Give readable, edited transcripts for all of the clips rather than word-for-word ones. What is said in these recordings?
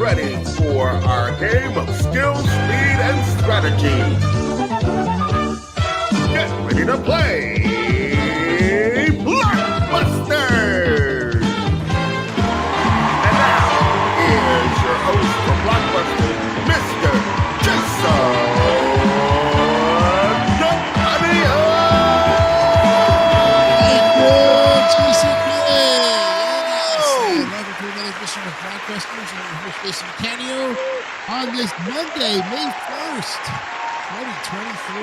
ready for our game of skill, speed, and strategy. Get ready to play BlockBusters! And now, here's your host for BlockBusters, Mr. Jason BlockBusters and Jason Canio on this Monday, May 1st, 2023.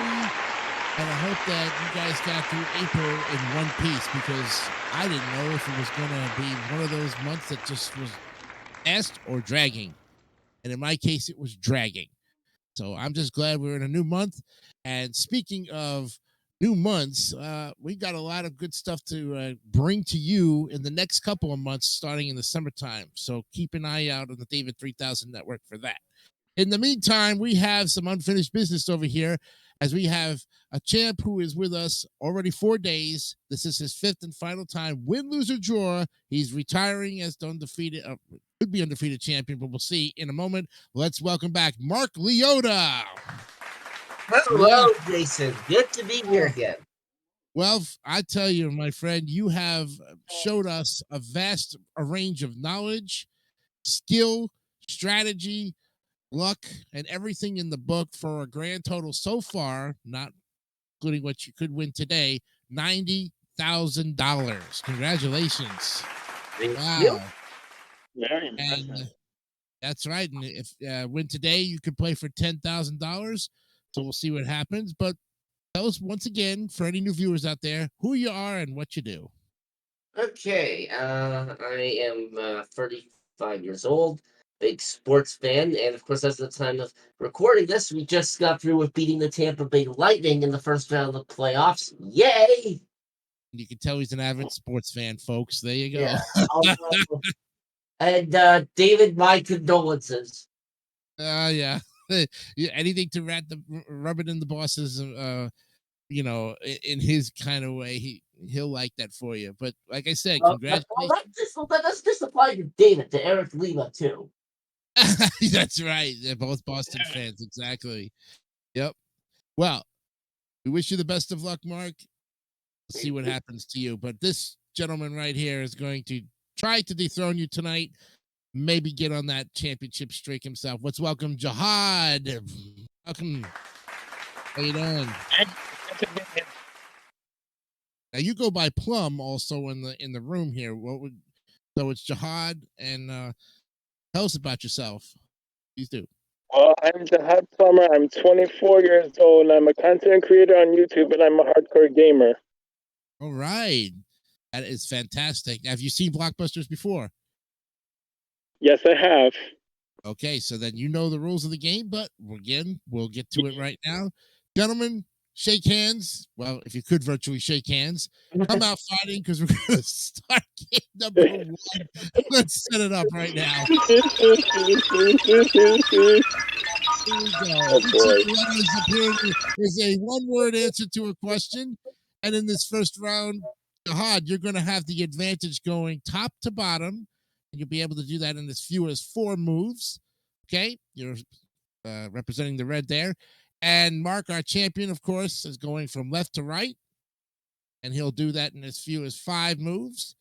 And I hope that you guys got through April in one piece, because I didn't know if it was going to be one of those months that just was fast or dragging. And in my case, it was dragging. So I'm just glad we're in a new month. And speaking of new months, we got a lot of good stuff to bring to you in the next couple of months, starting in the summertime. So keep an eye out on the David 3000 Network for that. In the meantime, we have some unfinished business over here, as we have a champ who is with us already 4 days. This is his fifth and final time, win, lose, or draw. He's retiring as the undefeated, could be undefeated champion, but we'll see in a moment. Let's welcome back Mark Leota. Hello, Jason. Good to be here again. Well, I tell you, my friend, you have showed us a vast range of knowledge, skill, strategy, luck, and everything in the book for a grand total so far, not including what you could win today, $90,000. Congratulations. Wow. Very impressive. And that's right. And if win today, you could play for $10,000. So we'll see what happens. But tell us once again, for any new viewers out there, who you are and what you do. Okay, I am 35 years old, big sports fan, and of course, as of the time of recording this, we just got through with beating the Tampa Bay Lightning in the first round of the playoffs. Yay! You can tell he's an avid sports fan, folks. There you go. Yeah. And David, my condolences. Yeah. Yeah, anything to rub it in the boss's, in his kind of way, he'll like that for you. But like I said, congratulations. Let's just apply to David, to Eric Lima too. That's right. They're both Boston fans, exactly. Yep. Well, we wish you the best of luck, Mark. We'll see what happens to you. But this gentleman right here is going to try to dethrone you tonight. Maybe get on that championship streak himself. Let's welcome Jihad. Welcome. How you doing? Now you go by Plum also in the room here. So it's Jihad, and tell us about yourself. Please do. Well, I'm Jihad Plummer. I'm 24 years old, and I'm a content creator on YouTube, and I'm a hardcore gamer. All right. That is fantastic. Have you seen BlockBusters before? Yes, I have. Okay, so then you know the rules of the game, but again, we'll get to it right now. Gentlemen, shake hands. Well, if you could virtually shake hands. Come out fighting, because we're going to start game number 1. Let's set it up right now. Here we go. Oh, boy. Is a one-word answer to a question. And in this first round, Jihad, you're going to have the advantage going top to bottom. And you'll be able to do that in as few as 4 moves. Okay? You're representing the red there. And Mark, our champion, of course, is going from left to right. And he'll do that in as few as 5 moves.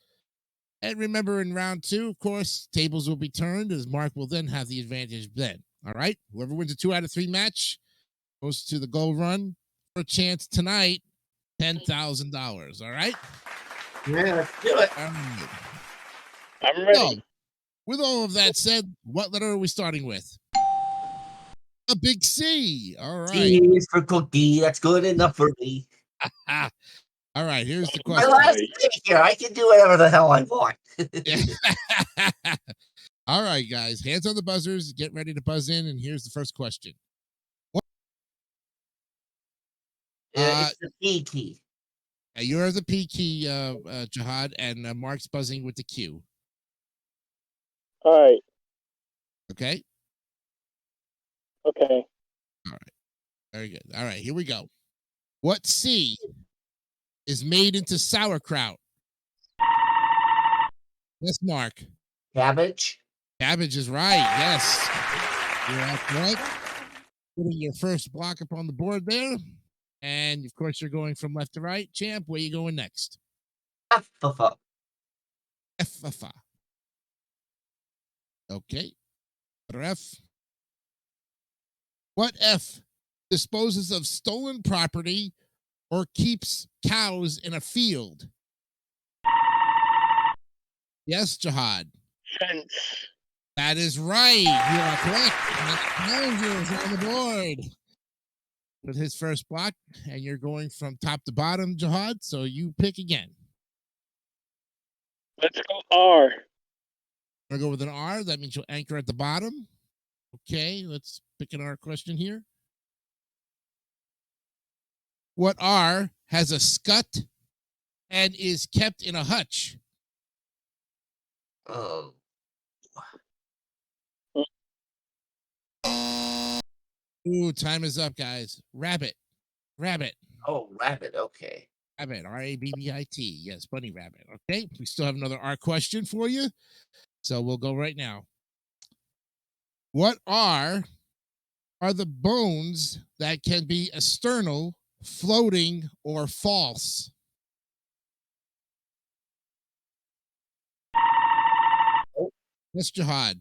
And remember, in round 2, of course, tables will be turned, as Mark will then have the advantage then. All right? Whoever wins a 2 out of 3 match goes to the goal run for a chance tonight, $10,000. All right? Yeah, let's do it. I'm ready. So, with all of that said, what letter are we starting with? A big C. All right. C is for cookie. That's good enough for me. All right. Here's the My question. last day here. I can do whatever the hell I want. All right, guys. Hands on the buzzers. Get ready to buzz in. And here's the first question. It's the P key. You're the P key, Jihad, and Mark's buzzing with the Q. All right. Okay? Okay. All right. Very good. All right, here we go. What C is made into sauerkraut? Yes, Mark. Cabbage. Cabbage is right. Yes. You're all correct. Putting your first block up on the board there. And of course, you're going from left to right. Champ, where you going next? F-f-f. F. Okay. Letter F. What F disposes of stolen property or keeps cows in a field? Yes, Jihad. Fence. That is right. You are correct. Manager is on the board with his first block, and you're going from top to bottom, Jihad. So you pick again. Let's go R. I'll go with an R. That means you'll anchor at the bottom. Okay, let's pick an R question here. What R has a scut and is kept in a hutch? Oh. Ooh, time is up, guys. Rabbit. Oh, rabbit. Okay. Rabbit. R-A-B-B-I-T. Yes, bunny rabbit. Okay, we still have another R question for you. So we'll go right now. What are the bones that can be external, floating, or false? Yes, Jihad.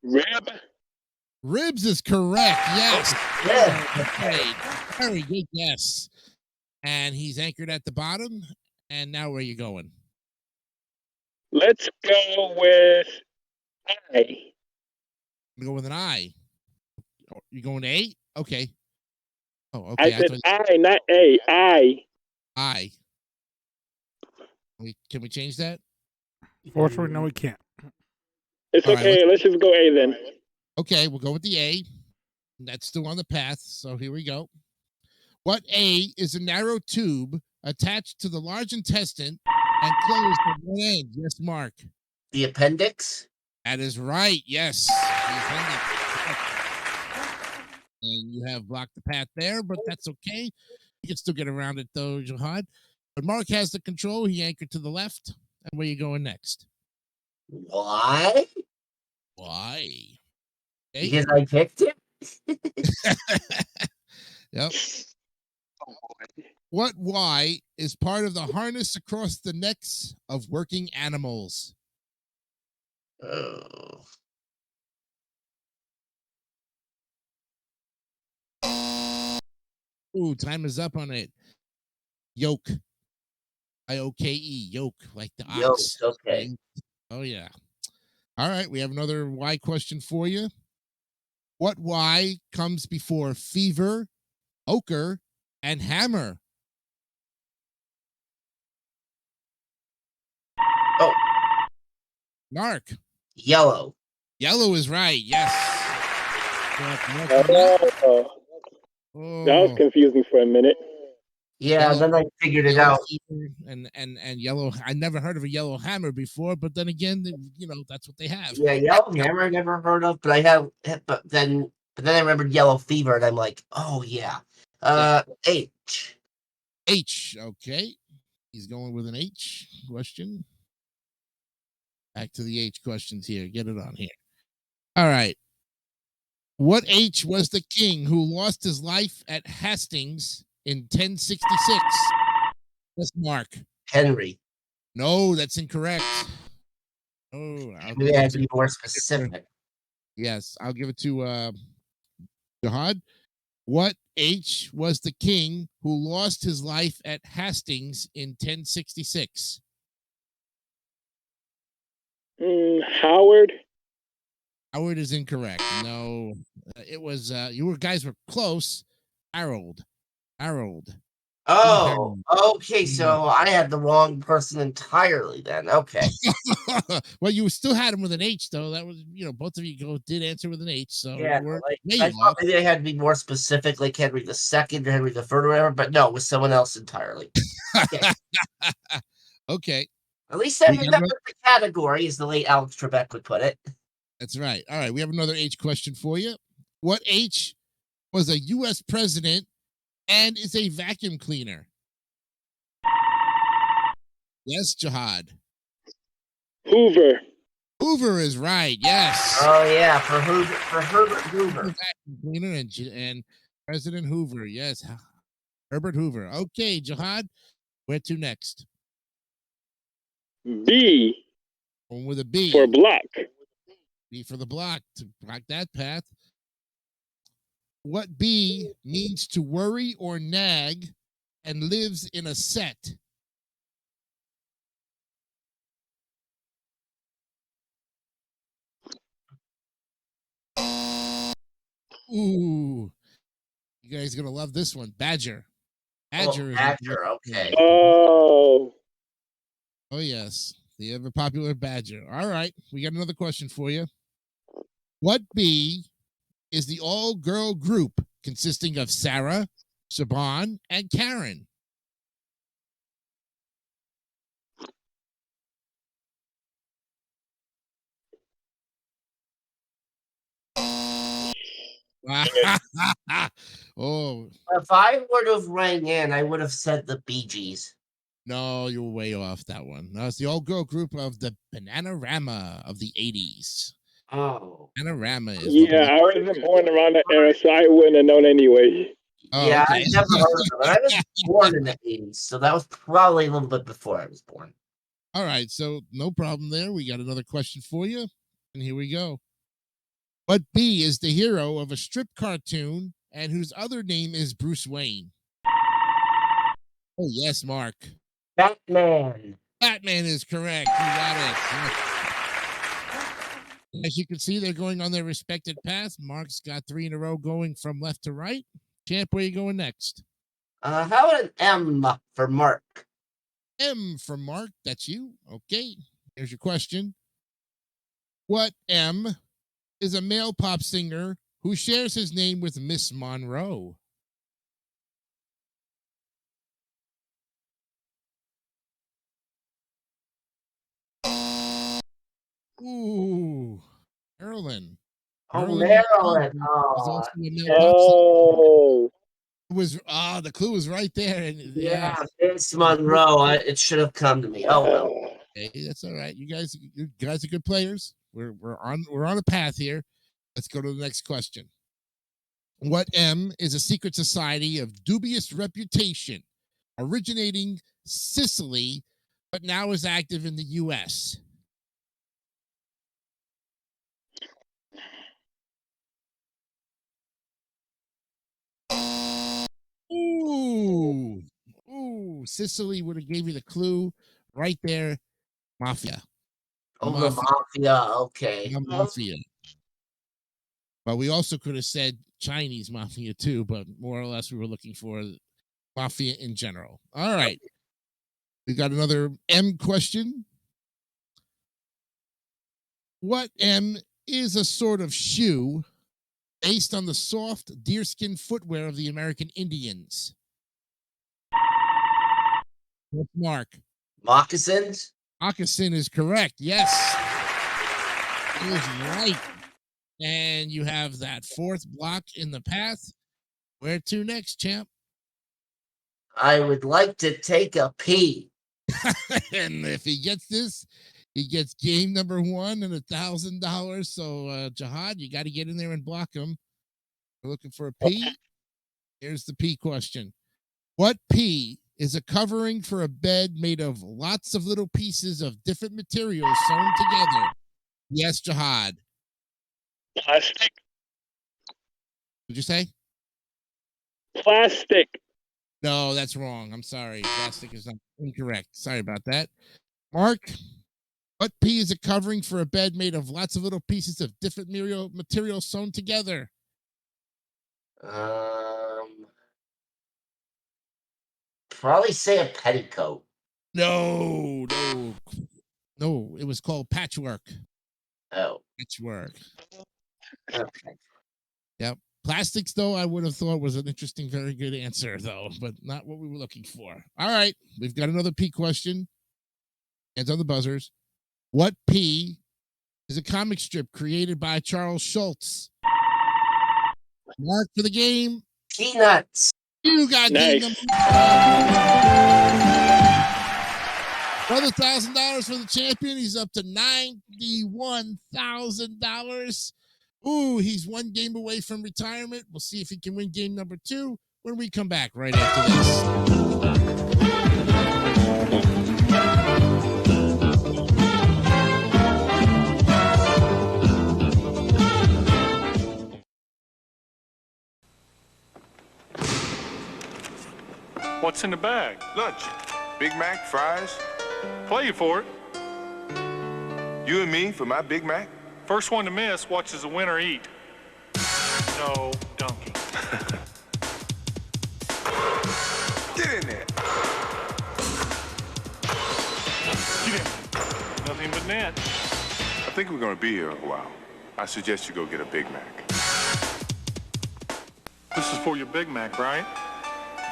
Rib. Ribs is correct. Yes. Yeah. Okay. Very good guess. And he's anchored at the bottom. And now where are you going? Let's go with I. Go with an I. You going to 8? Okay. Oh, I okay. said I, not A. I. I. Can we change that? Fortunately, no, we can't. It's All right, okay. Let's just go A then. Okay, we'll go with the A. That's still on the path. So here we go. What A is a narrow tube attached to the large intestine and closed at one end? Yes, Mark. The appendix? That is right. Yes. The appendix. And you have blocked the path there, but that's okay. You can still get around it though, Jihad. But Mark has the control. He anchored to the left. And where you going next? Why? Why? Okay. Because I picked it? Yep. What Y is part of the harness across the necks of working animals? Oh. Ooh, time is up on it. Yoke. I-O-K-E. Yoke, like the Yo, ox. okay. Oh, yeah. All right, we have another Y question for you. What Y comes before fever, ochre, and hammer? Oh. Mark. Yellow. Yellow is right. Yes. Oh, that was confusing for a minute. Yeah, Yellow- then I figured it Yellow out. fever and yellow. I never heard of a yellow hammer before, but then again, that's what they have. Yeah, yellow hammer I never heard of, but I have but then I remembered yellow fever and I'm like, oh yeah. H. H. Okay. He's going with an H question. Back to the H questions here. Get it on here. All right. What H was the king who lost his life at Hastings in 1066? Yes, Mark. Henry. No, that's incorrect. Oh, Maybe I have to be more specific. Yes, I'll give it to Jihad. What H was the king who lost his life at Hastings in 1066? Howard. Howard is incorrect. No, it was guys were close. Harold. Oh, okay. So I had the wrong person entirely then. Okay. Well, you still had him with an H, though. That was, both of you did answer with an H. So Yeah, you I thought maybe I had to be more specific, like Henry the Second or Henry the Third or whatever, but no, it was someone else entirely. Okay. Okay. At least I remember the category, as the late Alex Trebek would put it. That's right. All right, we have another H question for you. What H was a U.S. president and is a vacuum cleaner? Yes, Jihad. Hoover. Hoover is right. Yes. Oh yeah, for Herbert Hoover. Cleaner and President Hoover. Yes. Herbert Hoover. Okay, Jihad, where to next? B One with a B. for block. B for the block to block that path. What B means to worry or nag and lives in a set? Ooh, you guys are gonna love this one. Badger. Badger. Badger. Okay. Oh, Oh yes, the ever popular Badger. All right, we got another question for you. What B is the all-girl group consisting of Sarah, Shaban, and Karen? Oh, If I would have rang in, I would have said the Bee Gees. no, you were way off that one. No, it's the all-girl group of the Bananarama of the 80s. Oh. Bananarama is yeah. I wasn't born around that era, so I wouldn't have known anyway. Oh, Yeah, okay. I never heard of it. I was born in the 80s, so that was probably a little bit before I was born. All right, so no problem there. We got another question for you, and here we go. What B is the hero of a strip cartoon and whose other name is Bruce Wayne? Oh, yes, Mark. Batman. Batman is correct. You got it. As you can see, they're going on their respected paths. Mark's got 3 in a row going from left to right. Champ, where are you going next? How about an M for Mark? M for Mark. That's you. Okay. Here's your question. What M is a male pop singer who shares his name with Miss Monroe? Ooh, Marilyn. Oh, Marilyn Maryland. is Oh, also a male pop singer. Oh, It was the clue was right there, and yeah, Miss Monroe. It should have come to me. Oh well. Hey, that's all right. You guys are good players. We're on a path here. Let's go to the next question. What M is a secret society of dubious reputation, originating Sicily, but now is active in the U.S.? Ooh, Sicily would have gave you the clue right there. Mafia. Oh, the mafia. Okay. The mafia. But we also could have said Chinese mafia too, but more or less we were looking for mafia in general. All right. We got another M question. What M is a sort of shoe based on the soft deerskin footwear of the American Indians? Mark. Moccasins. Moccasin is correct. Yes. It is right. And you have that 4th block in the path. Where to next, champ? I would like to take a pee. And if he gets this, he gets game number 1 and $1,000. So, Jihad, you got to get in there and block him. We're looking for a P. Here's the P question. What P is a covering for a bed made of lots of little pieces of different materials sewn together? Yes, Jihad. plastic. What'd you say? Plastic. No, that's wrong. I'm sorry. Plastic is not incorrect. Sorry about that. Mark, what P is a covering for a bed made of lots of little pieces of different materials sewn together? Probably say a petticoat. No. It was called patchwork. Oh. Patchwork. Okay. Yep. Plastics, though, I would have thought was an interesting, very good answer, though, but not what we were looking for. All right. We've got another P question. Hands on the buzzers. What P is a comic strip created by Charles Schultz? Mark for the game. Peanuts. You got Nice. game number. Another $1,000 for the champion. He's up to $91,000. Ooh, he's one game away from retirement. We'll see if he can win game number 2 when we come back right after this. What's in the bag? Lunch. Big Mac, fries. Play you for it. You and me for my Big Mac? First one to miss watches the winner eat. No dunking. Get in there. Get in. Nothing but net. I think we're going to be here a while. I suggest you go get a Big Mac. This is for your Big Mac, right?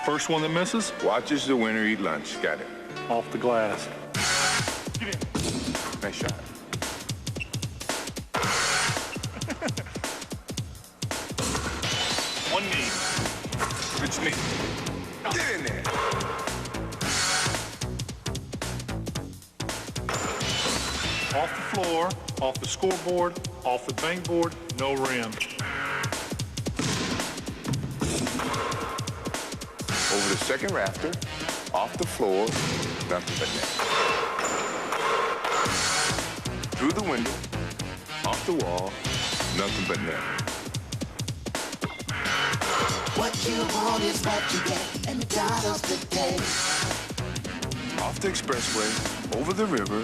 First one that misses, Watches the winner eat lunch. Got it. off the glass. Get in. Nice shot. One knee. It's me. Get in there. Off the floor, off the scoreboard, off the bank board, no rim. Over the second rafter, off the floor, nothing but net. Through the window, off the wall, nothing but net. What you want is what you get, and McDonald's today. Off the expressway, over the river,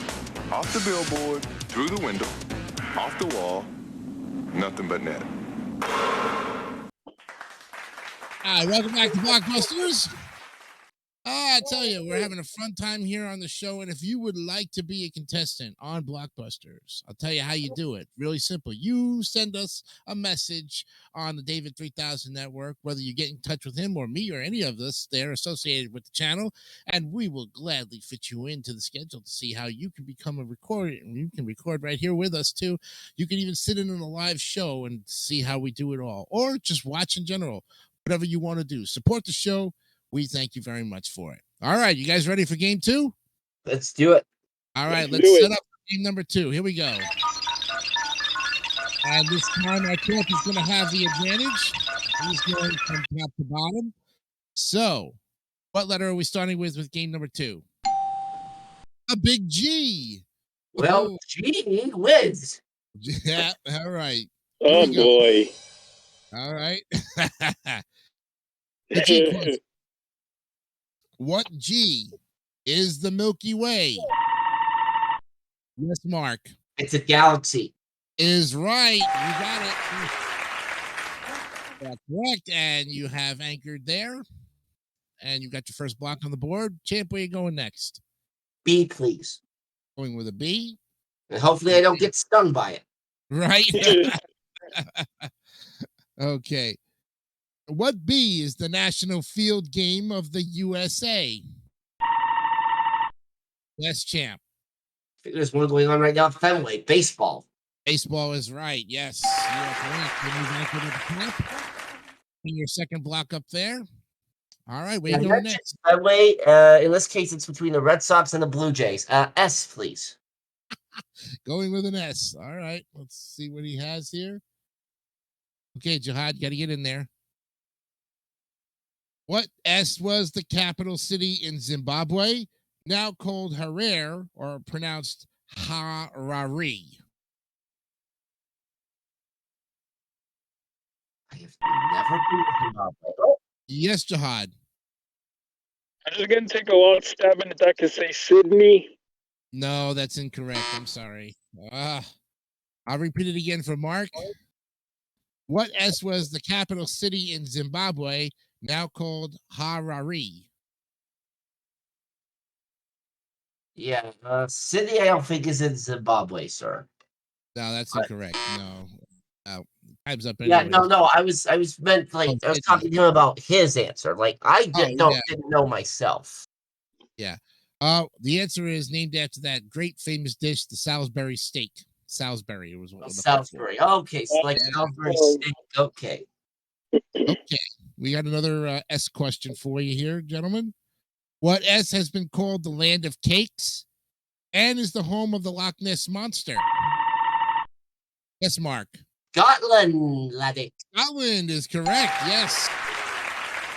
off the billboard, through the window, off the wall, nothing but net. All right, welcome back to BlockBusters. I tell you, we're having a fun time here on the show, and if you would like to be a contestant on BlockBusters, I'll tell you how you do it. Really simple. You send us a message on the David 3000 network, whether you get in touch with him or me or any of us there associated with the channel, and we will gladly fit you into the schedule to see how you can become a recorder, and you can record right here with us too. You can even sit in on a live show and see how we do it all, or just watch in general. Whatever you want to do, support the show. We thank you very much for it. All right, you guys ready for game 2? Let's do it. All right, Let's let's do set it. up game number 2. Here we go. And this time our champ is going to have the advantage. He's going from top to bottom. So, what letter are we starting with game number 2? A big G. Well, Woohoo. G wins. Yeah, all right. Oh we go. boy. All right. The G question. What G is the Milky Way? Yes, Mark. It's a galaxy. Is right. You got it. That's correct. And you have anchored there. And you got your first block on the board. Champ, where you going next? B, please. Going with a B. And hopefully I don't get stung by it. Right. Okay. What B is the national field game of the USA? Yes, champ. I think there's one going on right now at Fenway. Baseball. Baseball is right. Yes. You are correct. When you anchor to the top. And your second block up there. All right. Where you Yeah, going that's next? Fenway. In this case, it's between the Red Sox and the Blue Jays. S, please. Going with an S. All right. Let's see what he has here. Okay, Jihad, got to get in there. What S was the capital city in Zimbabwe, now called Harare or pronounced Harare? I have never been to Zimbabwe. Oh, Yes, Jihad. I was gonna take a long stab in the dark and say Sydney. No, that's incorrect. I'm sorry. I'll repeat it again for Mark. What S was the capital city in Zimbabwe, now called Harare? yeah. Sydney, I don't think is in Zimbabwe, sir. No, that's What? incorrect. No. Time's up. Yeah, Anyways. no. I was meant like Oh, I was Sydney. talking to him about his answer. Like I Oh, yeah. didn't know myself. The answer is named after that great famous dish, the Salisbury steak. Salisbury was what Oh, we're looking for. Salisbury. Okay, so like Yeah. Salisbury Oh. steak. Okay. Okay, we got another S question for you here, gentlemen. What S has been called the land of cakes? and is the home of the Loch Ness Monster? Yes, Mark. Scotland, laddie. Scotland is correct. Yes.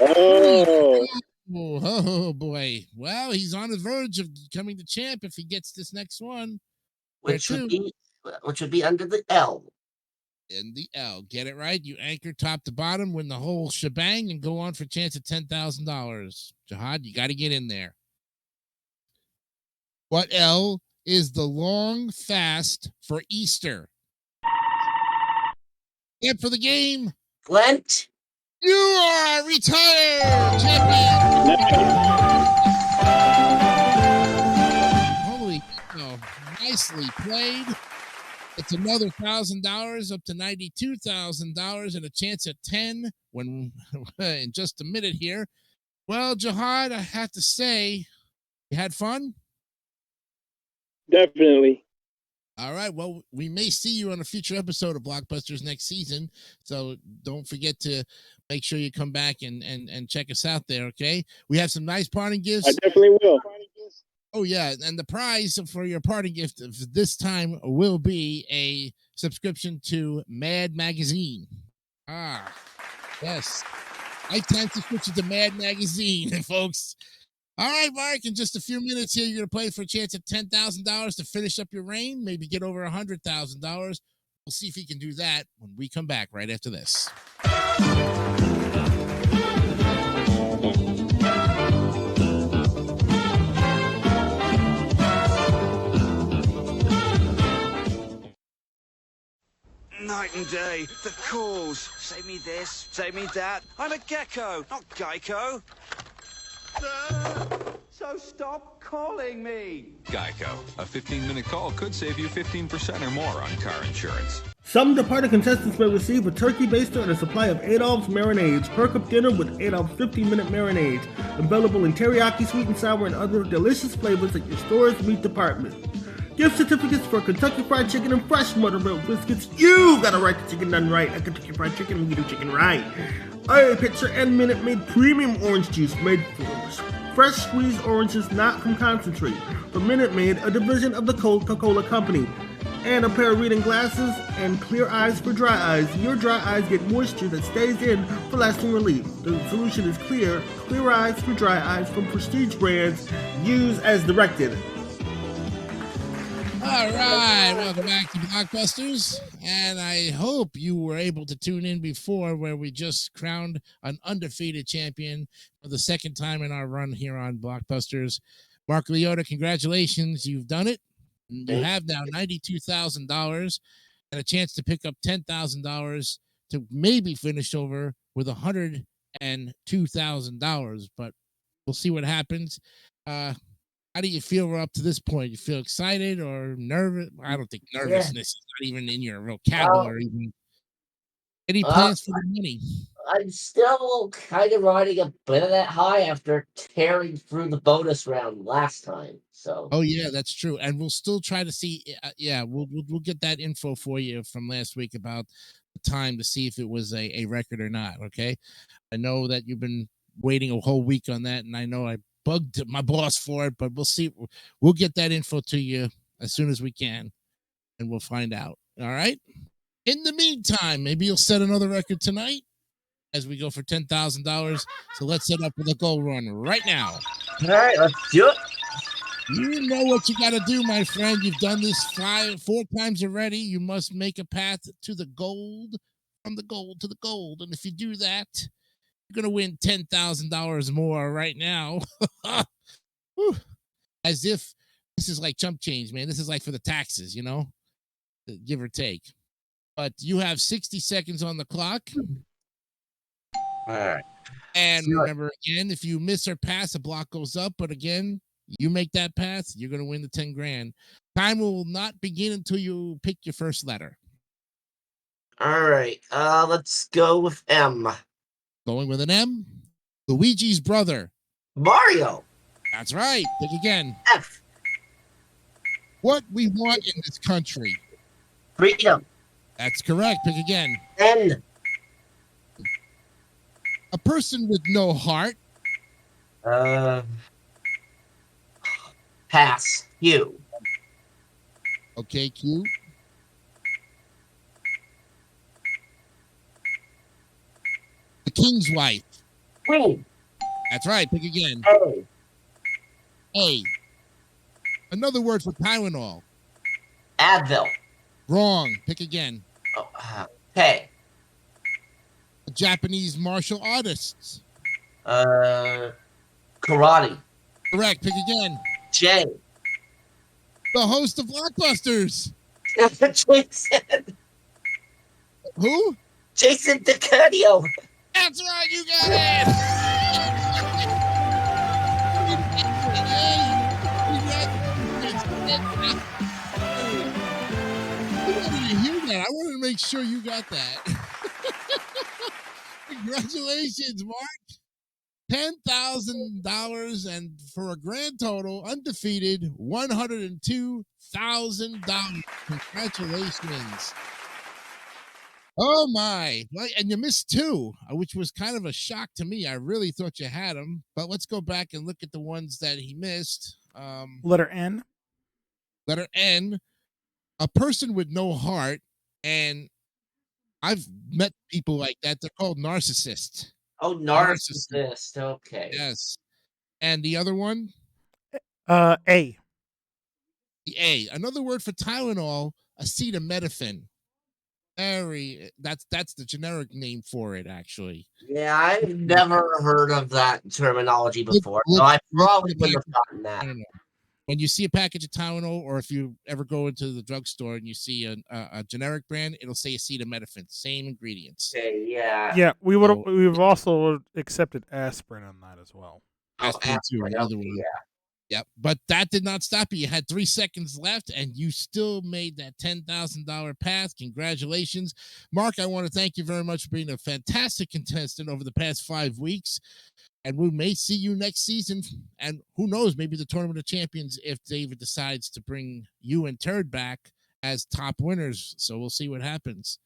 Oh, Oh boy. Well, he's on the verge of becoming the champ if he gets this next one. Which would be under the L. In the L. Get it right. You anchor top to bottom, win the whole shebang, and go on for a chance at $10,000. Jihad, you got to get in there. What L is the long fast for Easter? And for the game, Lent. you are retired champion. Holy cow. Nicely played. It's another $1,000 up to $92,000 and a chance at 10 when in just a minute here. Well, Jihad, I have to say, you had fun? definitely. All right. Well, we may see you on a future episode of BlockBusters next season. So don't forget to make sure you come back and check us out there, okay? We have some nice parting gifts. I definitely will. Oh, yeah. And the prize for your parting gift this time will be a subscription to Mad Magazine. Ah, yes. Lifetime subscription to Mad Magazine, folks. All right, Mark, in just a few minutes here, you're going to play for a chance at $10,000 to finish up your reign, maybe get over $100,000. We'll see if he can do that when we come back right after this. Night and day, the calls. Say me this, say me that. I'm a gecko, not Geico. So stop calling me. Geico. A 15-minute call could save you 15% or more on car insurance. Some departed contestants may receive a turkey baster and a supply of Adolph's marinades. Perk up dinner with Adolph's 15-minute marinades. Available in teriyaki, sweet and sour, and other delicious flavors at your store's meat department. Gift certificates for Kentucky Fried Chicken and fresh buttermilk biscuits. You gotta write the chicken done right. At Kentucky Fried Chicken, we do chicken right. A pitcher and Minute Maid premium orange juice made from fresh squeezed oranges, not from concentrate. From Minute Maid, a division of the Coca-Cola Company. And a pair of reading glasses and clear eyes for dry eyes. Your dry eyes get moisture that stays in for lasting relief. The solution is clear eyes for dry eyes from prestige brands. Use as directed. All right, welcome back to BlockBusters, and I hope you were able to tune in before where we just crowned an undefeated champion for the second time in our run here on BlockBusters. Mark Leota, congratulations, you've done it. You have now $92,000 and a chance to pick up $10,000 to maybe finish over with $102,000, but we'll see what happens. How do you feel up to this point? You feel excited or nervous? I don't think nervousness is not even in your vocabulary. Any plans for the money? I'm still kind of riding a bit of that high after tearing through the bonus round last time. So. Oh yeah, that's true. And we'll still try to see. We'll get that info for you from last week about the time to see if it was a record or not. Okay, I know that you've been waiting a whole week on that, and I know I bugged my boss for it, but we'll see. We'll get that info to you as soon as we can, and we'll find out. All right. In the meantime, maybe you'll set another record tonight as we go for $10,000. So let's set up with a goal run right now. All right, let's do it. You know what you got to do, my friend. You've done this 4 times already. You must make a path to the gold, from the gold to the gold. And if you do that, you're going to win $10,000 more right now. As if this is like chump change, man. This is like for the taxes, you know, give or take. But you have 60 seconds on the clock. All right. And remember, again, if you miss or pass, a block goes up. But again, you make that pass, you're going to win the 10 grand. Time will not begin until you pick your first letter. All right. Let's go with M. Going with an M. Luigi's brother. Mario. That's right. Pick again. F. What we want in this country. Freedom. That's correct. Pick again. N. A person with no heart. Pass. U. Okay, Q. The King's Wife. Queen. That's right. Pick again. A. A. Another word for Tylenol. Advil. Wrong. Pick again. Oh, K. Japanese martial artists. Karate. Correct. Pick again. J. The host of BlockBusters. Jason. Who? Jason DiCanio. That's right. You got it. I wanted to make sure you got that. Congratulations, Mark. $10,000 and for a grand total, undefeated, $102,000. Congratulations. Oh my. And you missed two, which was kind of a shock to me. I really thought you had them, but let's go back and look at the ones that he missed. Letter N. Letter N, a person with no heart, and I've met people like that. They're called narcissists. Oh, narcissist. Okay. Yes. And the other one? A. The A. Another word for Tylenol, acetaminophen. That's the generic name for it, actually. Yeah, I've never heard of that terminology before, so I probably wouldn't have gotten that. I don't know. When you see a package of Tylenol, or if you ever go into the drugstore and you see a generic brand, it'll say acetaminophen, same ingredients. Okay, yeah. Yeah, we've also accepted aspirin on that as well. Aspirin too, another one. Yeah. Yep, but that did not stop you. You had 3 seconds left, and you still made that $10,000 path. Congratulations. Mark, I want to thank you very much for being a fantastic contestant over the past 5 weeks. And we may see you next season. And who knows, maybe the Tournament of Champions if David decides to bring you and Turd back as top winners. So we'll see what happens.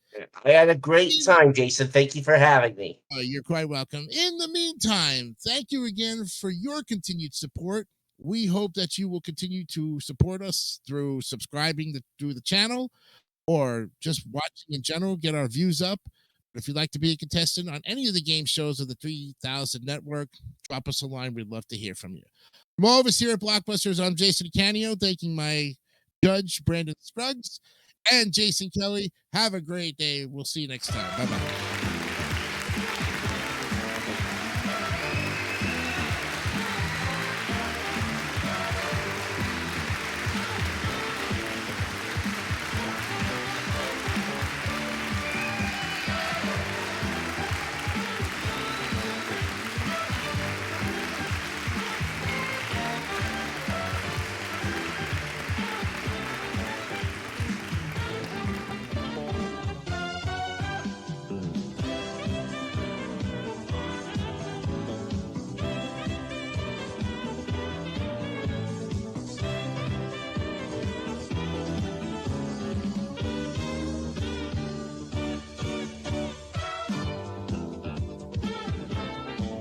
I had a great time, Jason. Thank you for having me. You're quite welcome. In the meantime, thank you again for your continued support. We hope that you will continue to support us through subscribing through the channel or just watching in general, get our views up. If you'd like to be a contestant on any of the game shows of the 3000 Network, drop us a line. We'd love to hear from you. From all of us here at BlockBusters, I'm Jason Canio, thanking my judge, Brandon Scruggs, and Jason Kelly. Have a great day. We'll see you next time. Bye-bye.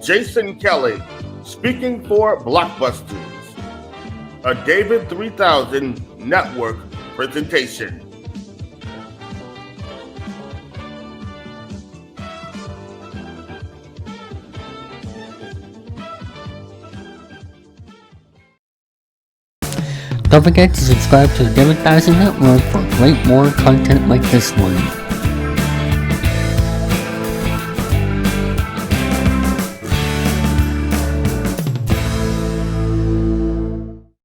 Jason Kelly, speaking for BlockBusters, a David 3000 Network presentation. Don't forget to subscribe to the David 3000 Network for great more content like this one.